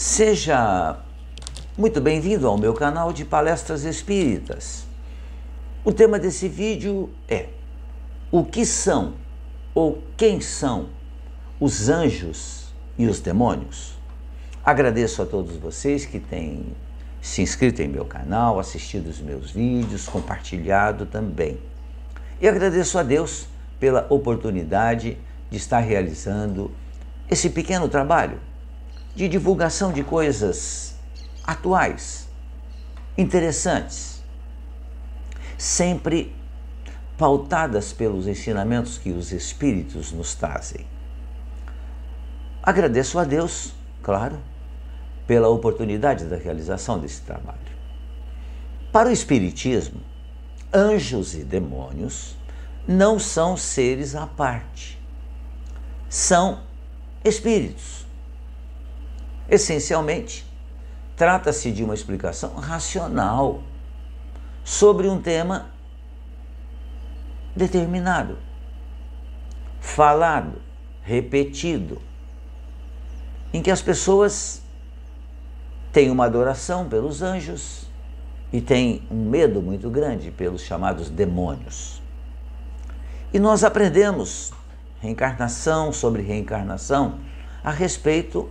Seja muito bem-vindo ao meu canal de palestras espíritas. O tema desse vídeo é: o que são ou quem são os anjos e os demônios? Agradeço a todos vocês que têm se inscrito em meu canal, assistido os meus vídeos, compartilhado também. E agradeço a Deus pela oportunidade de estar realizando esse pequeno trabalho de divulgação de coisas atuais, interessantes, sempre pautadas pelos ensinamentos que os Espíritos nos trazem. Agradeço a Deus, claro, pela oportunidade da realização desse trabalho. Para o Espiritismo, anjos e demônios não são seres à parte, são espíritos. Essencialmente, trata-se de uma explicação racional sobre um tema determinado, falado, repetido, em que as pessoas têm uma adoração pelos anjos e têm um medo muito grande pelos chamados demônios. E nós aprendemos reencarnação sobre reencarnação a respeito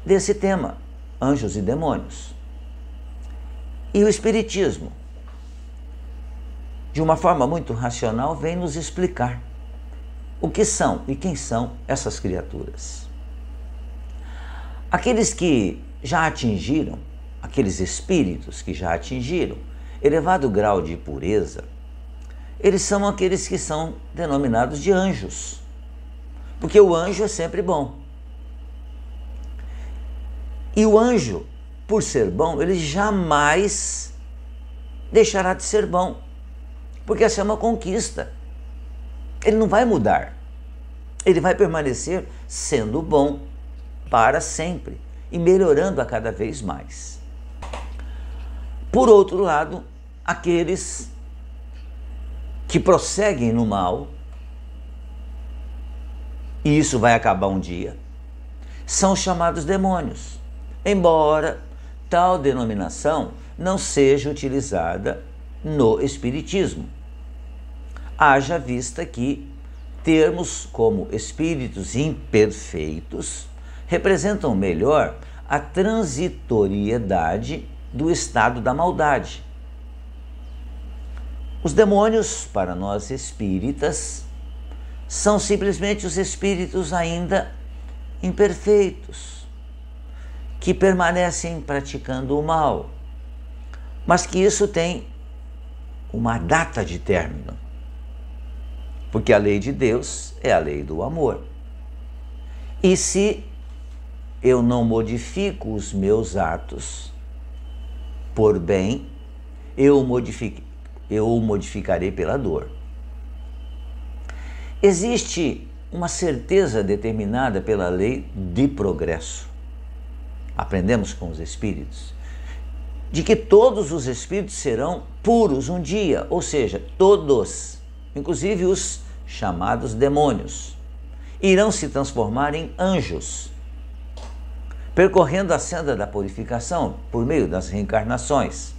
desse tema, anjos e demônios. E o Espiritismo, de uma forma muito racional, vem nos explicar o que são e quem são essas criaturas. Aqueles que já atingiram, aqueles espíritos que já atingiram elevado grau de pureza, eles são aqueles que são denominados de anjos, porque o anjo é sempre bom. E o anjo, por ser bom, ele jamais deixará de ser bom, porque essa é uma conquista. Ele não vai mudar, ele vai permanecer sendo bom para sempre e melhorando a cada vez mais. Por outro lado, aqueles que prosseguem no mal, e isso vai acabar um dia, são chamados demônios, embora tal denominação não seja utilizada no Espiritismo. Haja vista que termos como espíritos imperfeitos representam melhor a transitoriedade do estado da maldade. Os demônios, para nós espíritas, são simplesmente os espíritos ainda imperfeitos, que permanecem praticando o mal, mas que isso tem uma data de término, porque a lei de Deus é a lei do amor. E se eu não modifico os meus atos por bem, eu o modificarei pela dor. Existe uma certeza determinada pela lei de progresso. Aprendemos com os espíritos de que todos os espíritos serão puros um dia, ou seja, todos, inclusive os chamados demônios, irão se transformar em anjos, percorrendo a senda da purificação por meio das reencarnações.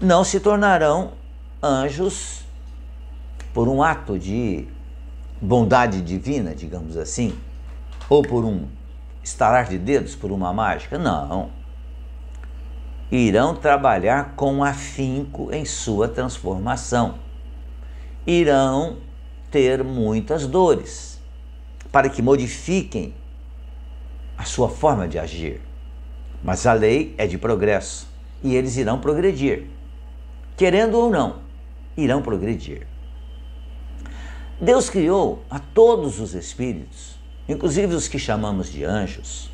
Não se tornarão anjos por um ato de bondade divina, digamos assim, ou por um estalar de dedos, por uma mágica. Não. Irão trabalhar com afinco em sua transformação. Irão ter muitas dores para que modifiquem a sua forma de agir. Mas a lei é de progresso e eles irão progredir. Querendo ou não, irão progredir. Deus criou a todos os espíritos, inclusive os que chamamos de anjos,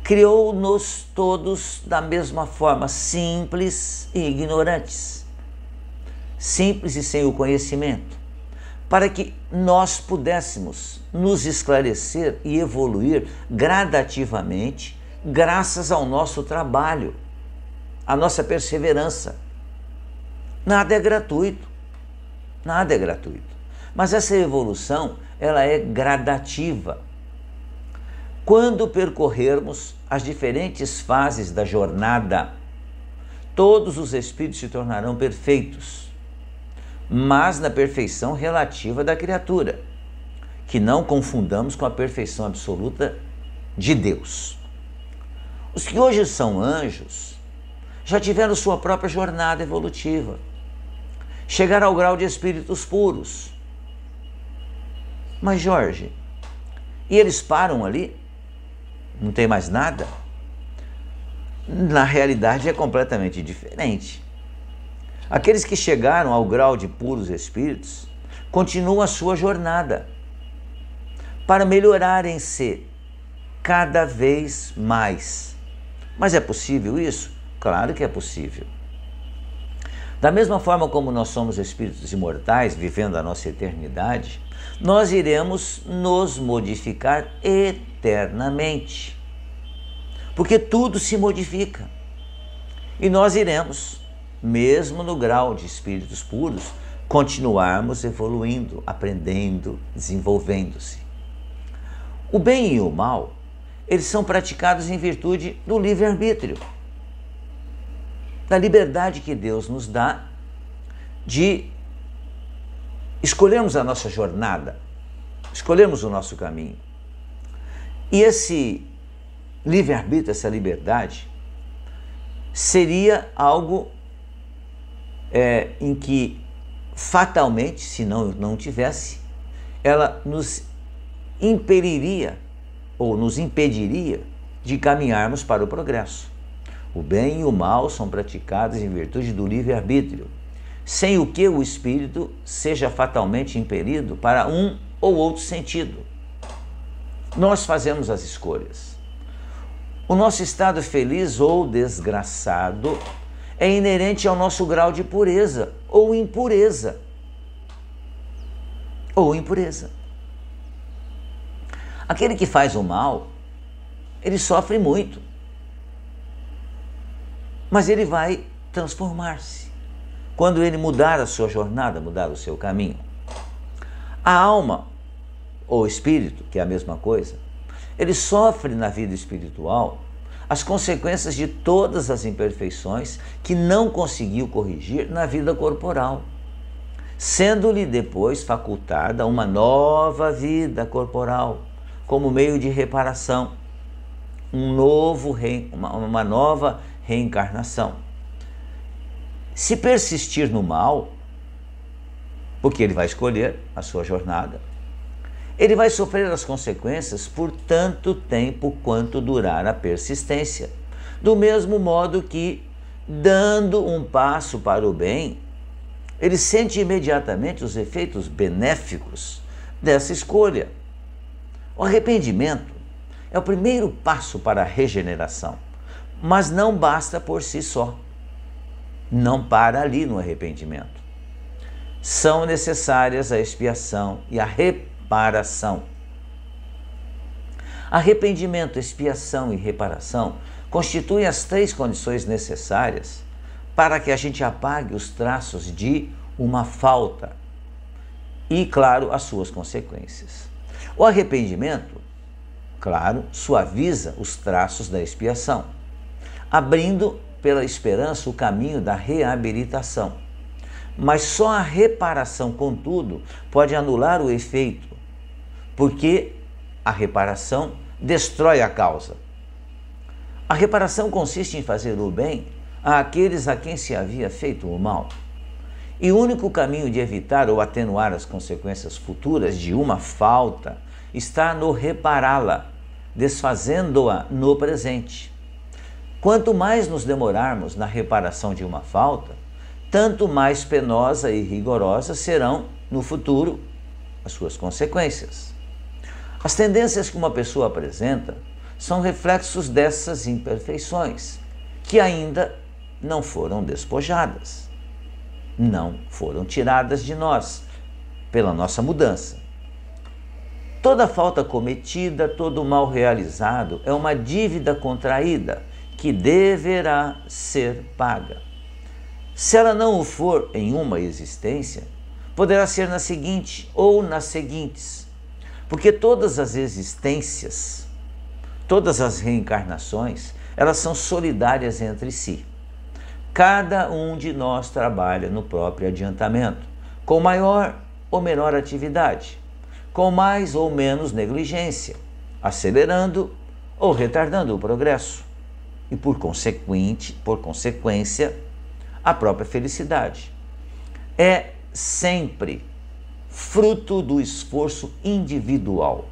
criou-nos todos da mesma forma, simples e ignorantes, simples e sem o conhecimento, para que nós pudéssemos nos esclarecer e evoluir gradativamente, graças ao nosso trabalho, à nossa perseverança. Nada é gratuito, nada é gratuito. Mas essa evolução, ela é gradativa. Quando percorrermos as diferentes fases da jornada, todos os espíritos se tornarão perfeitos, mas na perfeição relativa da criatura, que não confundamos com a perfeição absoluta de Deus. Os que hoje são anjos já tiveram sua própria jornada evolutiva, chegaram ao grau de espíritos puros. Mas Jorge, e eles param ali? Não tem mais nada? Na realidade é completamente diferente. Aqueles que chegaram ao grau de puros espíritos continuam a sua jornada para melhorarem-se cada vez mais. Mas é possível isso? Claro que é possível. Da mesma forma como nós somos espíritos imortais, vivendo a nossa eternidade, nós iremos nos modificar eternamente. Porque tudo se modifica. E nós iremos, mesmo no grau de espíritos puros, continuarmos evoluindo, aprendendo, desenvolvendo-se. O bem e o mal, eles são praticados em virtude do livre-arbítrio, da liberdade que Deus nos dá de escolhermos a nossa jornada, escolhermos o nosso caminho. E esse livre-arbítrio, essa liberdade, seria algo em que fatalmente, se não tivesse, ela nos impediria ou nos impediria de caminharmos para o progresso. O bem e o mal são praticados em virtude do livre-arbítrio, sem o que o espírito seja fatalmente impelido para um ou outro sentido. Nós fazemos as escolhas. O nosso estado feliz ou desgraçado é inerente ao nosso grau de pureza ou impureza. Aquele que faz o mal, ele sofre muito, mas ele vai transformar-se quando ele mudar a sua jornada, mudar o seu caminho. A alma, ou espírito, que é a mesma coisa, ele sofre na vida espiritual as consequências de todas as imperfeições que não conseguiu corrigir na vida corporal, sendo-lhe depois facultada uma nova vida corporal, como meio de reparação, uma nova reencarnação. Se persistir no mal, porque ele vai escolher a sua jornada, ele vai sofrer as consequências por tanto tempo quanto durar a persistência. Do mesmo modo que, dando um passo para o bem, ele sente imediatamente os efeitos benéficos dessa escolha. O arrependimento é o primeiro passo para a regeneração, mas não basta por si só. Não para ali no arrependimento. São necessárias a expiação e a reparação. Arrependimento, expiação e reparação constituem as três condições necessárias para que a gente apague os traços de uma falta e, claro, as suas consequências. O arrependimento, claro, suaviza os traços da expiação, abrindo pela esperança o caminho da reabilitação. Mas só a reparação, contudo, pode anular o efeito, porque a reparação destrói a causa. A reparação consiste em fazer o bem àqueles a quem se havia feito o mal. E o único caminho de evitar ou atenuar as consequências futuras de uma falta está no repará-la, desfazendo-a no presente. Quanto mais nos demorarmos na reparação de uma falta, tanto mais penosa e rigorosa serão, no futuro, as suas consequências. As tendências que uma pessoa apresenta são reflexos dessas imperfeições, que ainda não foram despojadas, não foram tiradas de nós pela nossa mudança. Toda falta cometida, todo mal realizado é uma dívida contraída que deverá ser paga. Se ela não o for em uma existência, poderá ser na seguinte ou nas seguintes, porque todas as existências Todas as reencarnações, elas são solidárias entre si. Cada um de nós trabalha no próprio adiantamento, com maior ou menor atividade, com mais ou menos negligência, acelerando ou retardando o progresso e, por consequência, a própria felicidade. É sempre fruto do esforço individual.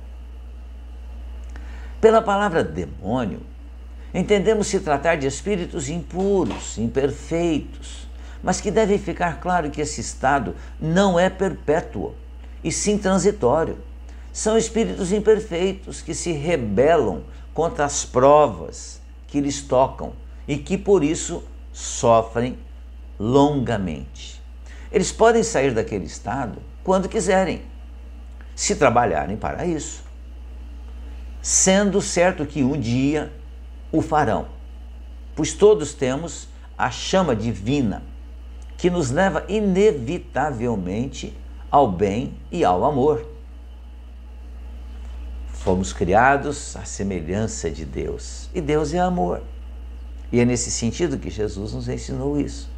Pela palavra demônio, entendemos se tratar de espíritos impuros, imperfeitos, mas que deve ficar claro que esse estado não é perpétuo, e sim transitório. São espíritos imperfeitos que se rebelam contra as provas que lhes tocam e que por isso sofrem longamente. Eles podem sair daquele estado quando quiserem, se trabalharem para isso, sendo certo que um dia o farão, pois todos temos a chama divina que nos leva inevitavelmente ao bem e ao amor. Fomos criados à semelhança de Deus, e Deus é amor. E é nesse sentido que Jesus nos ensinou isso.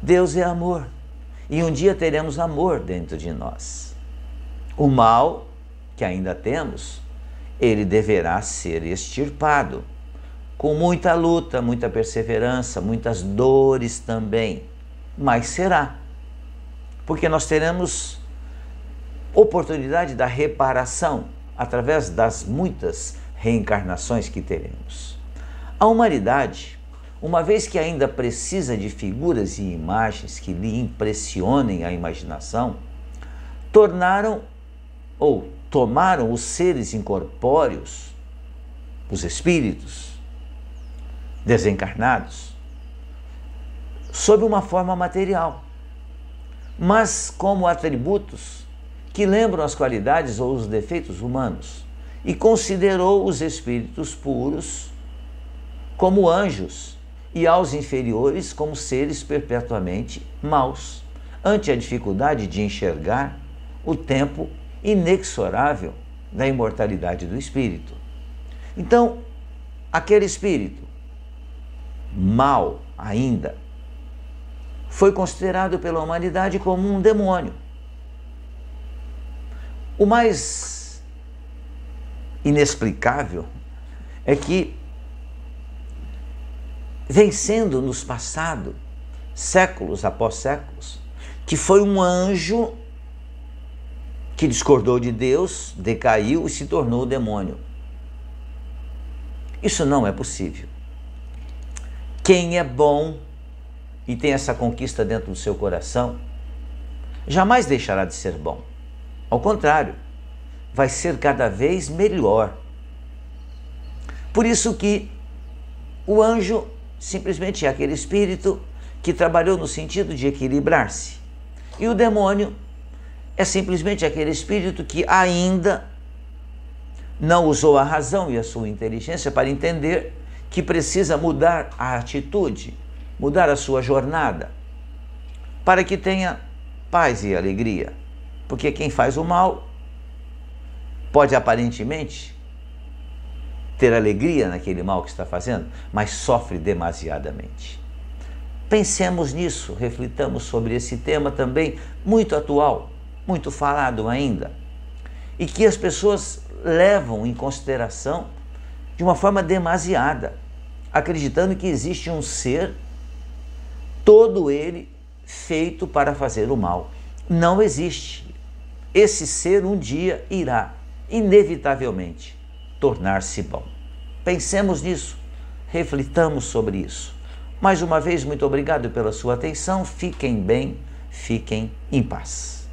Deus é amor, e um dia teremos amor dentro de nós. O mal que ainda temos, ele deverá ser extirpado, com muita luta, muita perseverança, muitas dores também, mas será, porque nós teremos oportunidade da reparação através das muitas reencarnações que teremos. A humanidade, uma vez que ainda precisa de figuras e imagens que lhe impressionem a imaginação, tomaram os seres incorpóreos, os espíritos desencarnados, sob uma forma material, mas como atributos que lembram as qualidades ou os defeitos humanos, e considerou os espíritos puros como anjos e aos inferiores como seres perpetuamente maus, ante a dificuldade de enxergar o tempo inexorável da imortalidade do espírito. Então, aquele espírito mau ainda foi considerado pela humanidade como um demônio. O mais inexplicável é que vem sendo nos passado, séculos após séculos, que foi um anjo que discordou de Deus, decaiu e se tornou demônio. Isso não é possível. Quem é bom e tem essa conquista dentro do seu coração, jamais deixará de ser bom. Ao contrário, vai ser cada vez melhor. Por isso que o anjo simplesmente é aquele espírito que trabalhou no sentido de equilibrar-se. E o demônio é simplesmente aquele espírito que ainda não usou a razão e a sua inteligência para entender que precisa mudar a atitude, mudar a sua jornada, para que tenha paz e alegria. Porque quem faz o mal pode aparentemente ter alegria naquele mal que está fazendo, mas sofre demasiadamente. Pensemos nisso, reflitamos sobre esse tema também muito atual, muito falado ainda, e que as pessoas levam em consideração de uma forma demasiada, acreditando que existe um ser, todo ele feito para fazer o mal. Não existe. Esse ser um dia irá, inevitavelmente, tornar-se bom. Pensemos nisso, reflitamos sobre isso. Mais uma vez, muito obrigado pela sua atenção. Fiquem bem, fiquem em paz.